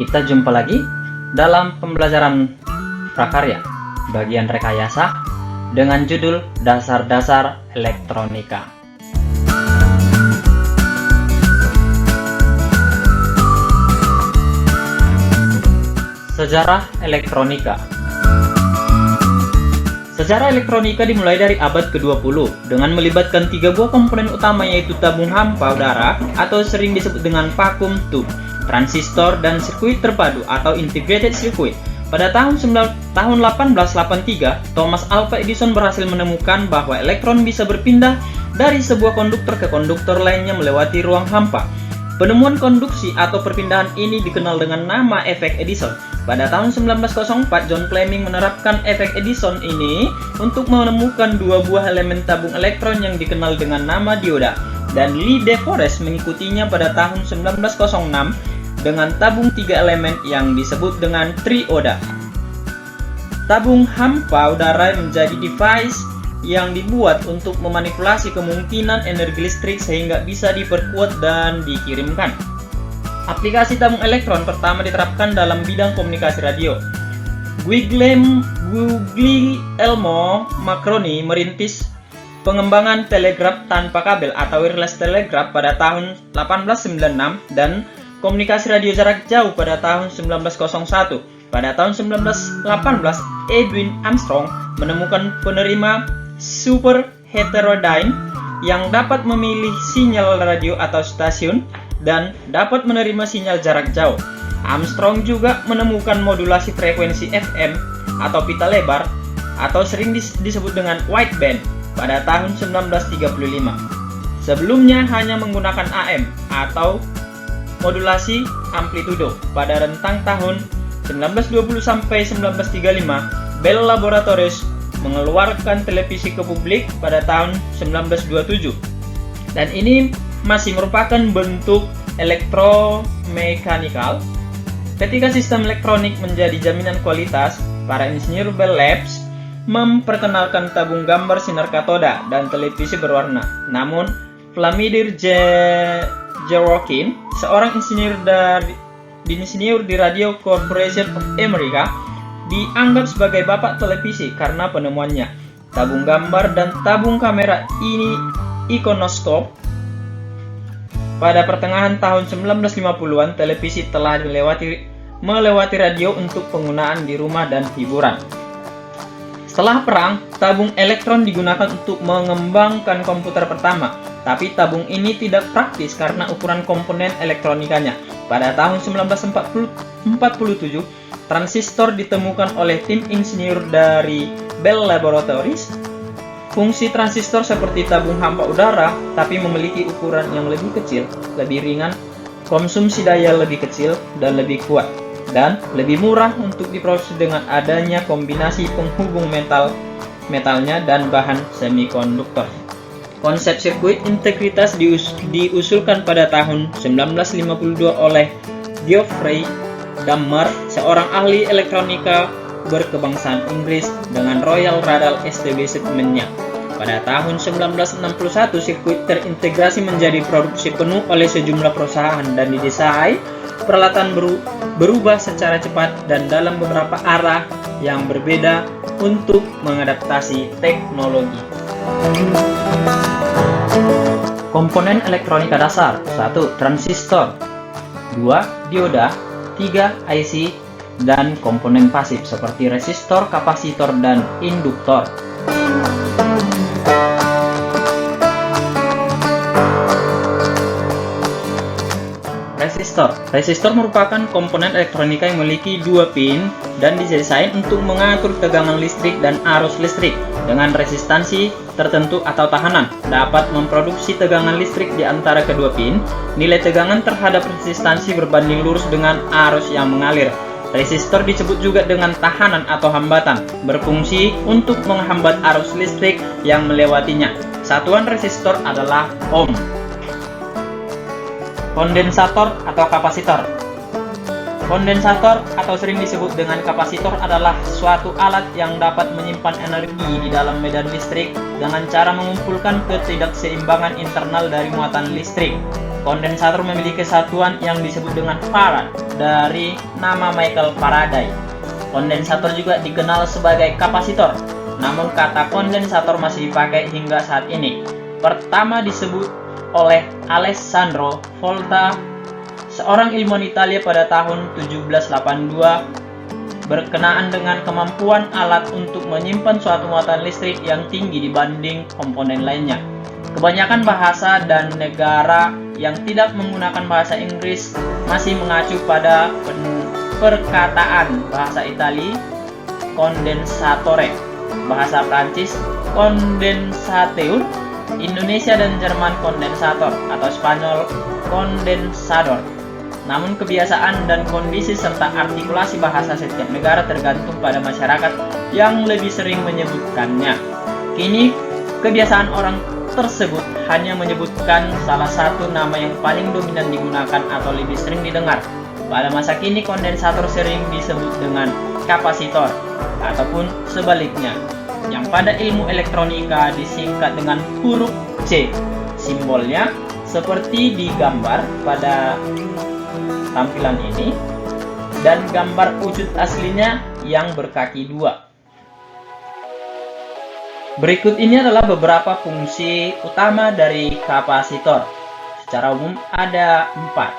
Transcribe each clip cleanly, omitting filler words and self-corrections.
Kita jumpa lagi dalam pembelajaran prakarya bagian rekayasa dengan judul Dasar-Dasar Elektronika. Sejarah elektronika. Sejarah elektronika dimulai dari abad ke-20 dengan melibatkan tiga buah komponen utama, yaitu tabung hampa udara atau sering disebut dengan vacuum tube, transistor, dan sirkuit terpadu atau integrated circuit. Pada tahun 1883, Thomas Alva Edison berhasil menemukan bahwa elektron bisa berpindah dari sebuah konduktor ke konduktor lainnya melewati ruang hampa. Penemuan konduksi atau perpindahan ini dikenal dengan nama efek Edison. Pada tahun 1904, John Fleming menerapkan efek Edison ini untuk menemukan dua buah elemen tabung elektron yang dikenal dengan nama dioda, dan Lee De Forest mengikutinya pada tahun 1906 dengan tabung tiga elemen yang disebut dengan trioda. Tabung hampa udara menjadi device yang dibuat untuk memanipulasi kemungkinan energi listrik sehingga bisa diperkuat dan dikirimkan. Aplikasi tabung elektron pertama diterapkan dalam bidang komunikasi radio. Guglielmo Marconi merintis pengembangan telegraf tanpa kabel atau wireless telegraph pada tahun 1896 dan komunikasi radio jarak jauh pada tahun 1901. Pada tahun 1918, Edwin Armstrong menemukan penerima super heterodyne yang dapat memilih sinyal radio atau stasiun dan dapat menerima sinyal jarak jauh. Armstrong juga menemukan modulasi frekuensi FM atau pita lebar atau sering disebut dengan wideband pada tahun 1935. Sebelumnya hanya menggunakan AM atau modulasi amplitudo. Pada rentang tahun 1920 sampai 1935, Bell Laboratories mengeluarkan televisi ke publik pada tahun 1927. Dan ini masih merupakan bentuk elektromekanikal. Ketika sistem elektronik menjadi jaminan kualitas, para insinyur Bell Labs memperkenalkan tabung gambar sinar katoda dan televisi berwarna. Namun, Vladimir Zworykin, seorang insinyur di Radio Corporation of America, dianggap sebagai bapak televisi karena penemuannya. Tabung gambar dan tabung kamera ini ikonoskop. Pada pertengahan tahun 1950-an, televisi telah melewati radio untuk penggunaan di rumah dan hiburan. Setelah perang, tabung elektron digunakan untuk mengembangkan komputer pertama, tapi tabung ini tidak praktis karena ukuran komponen elektronikanya. Pada tahun 1947, transistor ditemukan oleh tim insinyur dari Bell Laboratories. Fungsi transistor seperti tabung hampa udara, tapi memiliki ukuran yang lebih kecil, lebih ringan, konsumsi daya lebih kecil, dan lebih kuat, dan lebih murah untuk diproduksi dengan adanya kombinasi penghubung metalnya dan bahan semikonduktor. Konsep sirkuit integritas diusulkan pada tahun 1952 oleh Geoffrey Dammer, seorang ahli elektronika berkebangsaan Inggris, dengan Royal Radar Establishment-nya. Pada tahun 1961, sirkuit terintegrasi menjadi produksi penuh oleh sejumlah perusahaan dan didesain peralatan berubah secara cepat dan dalam beberapa arah yang berbeda untuk mengadaptasi teknologi. Komponen elektronika dasar: 1. Transistor, 2. Dioda, 3. IC, dan komponen pasif seperti resistor, kapasitor, dan induktor. Resistor merupakan komponen elektronika yang memiliki dua pin dan didesain untuk mengatur tegangan listrik dan arus listrik. Dengan resistansi tertentu atau tahanan, dapat memproduksi tegangan listrik di antara kedua pin. Nilai tegangan terhadap resistansi berbanding lurus dengan arus yang mengalir. Resistor disebut juga dengan tahanan atau hambatan, berfungsi untuk menghambat arus listrik yang melewatinya. Satuan resistor adalah ohm. Kondensator atau kapasitor. Kondensator atau sering disebut dengan kapasitor adalah suatu alat yang dapat menyimpan energi di dalam medan listrik dengan cara mengumpulkan ketidakseimbangan internal dari muatan listrik. kondensator memiliki satuan yang disebut dengan farad dari nama Michael Faraday. Kondensator juga dikenal sebagai kapasitor, namun kata kondensator masih dipakai hingga saat ini. Pertama disebut oleh Alessandro Volta, seorang ilmuwan Italia pada tahun 1782, berkenaan dengan kemampuan alat untuk menyimpan suatu muatan listrik yang tinggi dibanding komponen lainnya. Kebanyakan bahasa dan negara yang tidak menggunakan bahasa Inggris masih mengacu pada perkataan bahasa Italia condensatore, bahasa Prancis condensateur, Indonesia dan Jerman kondensator atau Spanyol condensador. Namun kebiasaan dan kondisi serta artikulasi bahasa setiap negara tergantung pada masyarakat yang lebih sering menyebutkannya. Kini kebiasaan orang tersebut hanya menyebutkan salah satu nama yang paling dominan digunakan atau lebih sering didengar. Pada masa kini kondensator sering disebut dengan kapasitor ataupun sebaliknya, yang pada ilmu elektronika disingkat dengan huruf C. Simbolnya seperti di gambar pada tampilan ini, dan gambar wujud aslinya yang berkaki dua. Berikut ini adalah beberapa fungsi utama dari kapasitor. Secara umum ada 4.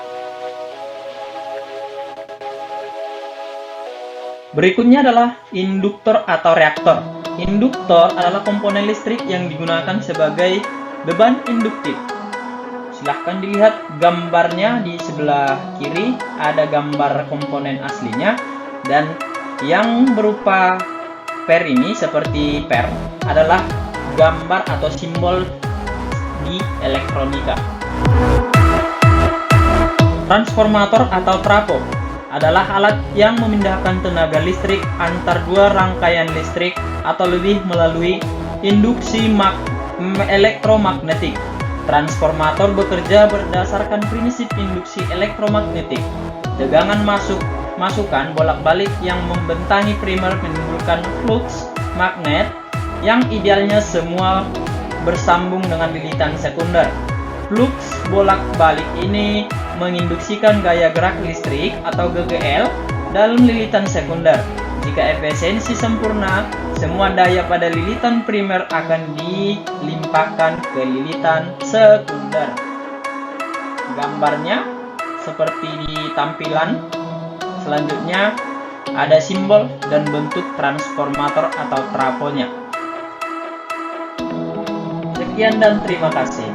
Berikutnya adalah induktor atau reaktor. Induktor adalah komponen listrik yang digunakan sebagai beban induktif. Silahkan dilihat gambarnya di sebelah kiri, ada gambar komponen aslinya, dan yang berupa per ini seperti per adalah gambar atau simbol di elektronika. Transformator atau trafo adalah alat yang memindahkan tenaga listrik antar dua rangkaian listrik atau lebih melalui induksi elektromagnetik. Transformator bekerja berdasarkan prinsip induksi elektromagnetik. Tegangan masukan bolak-balik yang membentangi primer menimbulkan flux magnet yang idealnya semua bersambung dengan lilitan sekunder. Flux bolak-balik ini menginduksikan gaya gerak listrik atau GGL dalam lilitan sekunder. Jika efisiensi sempurna, semua daya pada lilitan primer akan dilimpahkan ke lilitan sekunder. Gambarnya seperti di tampilan selanjutnya, ada simbol dan bentuk transformator atau trafonya. Sekian dan terima kasih.